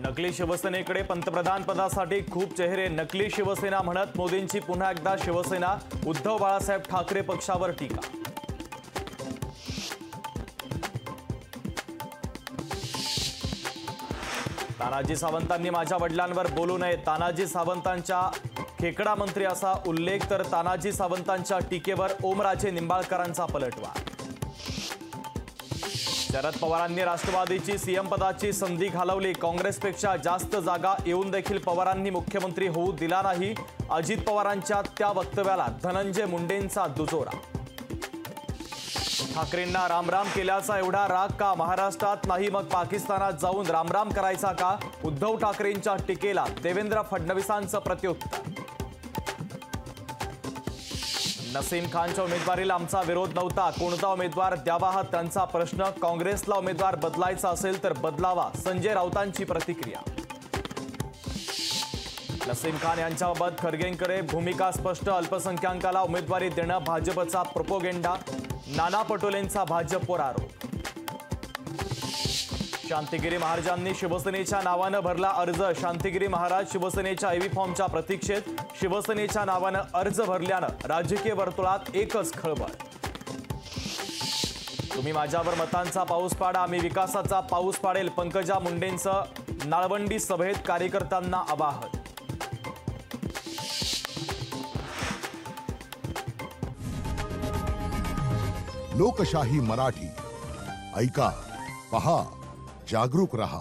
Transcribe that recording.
नकली शिवसेनेकडे पंतप्रधान पदासाठी खूप चेहरे, नकली शिवसेना म्हणत मोदींची पुन्हा एकदा शिवसेना, उद्धव बाळासाहेब ठाकरे पक्षावर टीका। तानाजी सावंतांनी माझ्या वडिलांवर बोलू नये, तानाजी सावंतांच्या खेकडा मंत्री असा उल्लेख, तर तानाजी सावंतांच्या टीकेवर ओमराजे निंबाळकरांचा पलटवार। शरद पवारांनी राष्ट्रवादीची सीएम पदाची संधी घालवली, काँग्रेसपेक्षा जास्त जागा येऊन देखील पवारांनी मुख्यमंत्री होऊ दिला नाही, अजित पवारांच्या त्या वक्तव्याला धनंजय मुंडेंचा दुजोरा। ठाकरेंना रामराम केल्याचा एवढा राग का, महाराष्ट्रात नाही मग पाकिस्तानात जाऊन रामराम करायचा का, उद्धव ठाकरेंच्या टीकेला देवेंद्र फडणवीसांचं प्रत्युत्तर। नसीम खानच्या उमेदवारीला आमचा विरोध नव्हता, कोणता उमेदवार द्यावा हा त्यांचा प्रश्न, काँग्रेसला उमेदवार बदलायचा असेल तर बदलावा, संजय राऊतांची प्रतिक्रिया। नसीम खान यांच्याबाबत खरगेंकडे भूमिका स्पष्ट, अल्पसंख्याकाला उमेदवारी देणं भाजपचा प्रोपोगेंडा, नाना पटोलेंचा भाजपवर आरोप। शांतिगिरी महाराजांनी शिवसेनेच्या नावानं भरला अर्ज, शांतिगिरी महाराज शिवसेनेच्या ईव्ही फॉर्मच्या प्रतीक्षेत, शिवसेनेच्या नावानं अर्ज भरल्यानं राजकीय वर्तुळात एकच खळबळ। तुम्ही माझ्यावर मतांचा पाऊस पाडा, मी विकासाचा पाऊस पाडेल, पंकजा मुंडेंचं नाळवंडी सभेत कार्यकर्त्यांना आवाहन। लोकशाही मराठी ऐका, पहा, जागरूक रहा।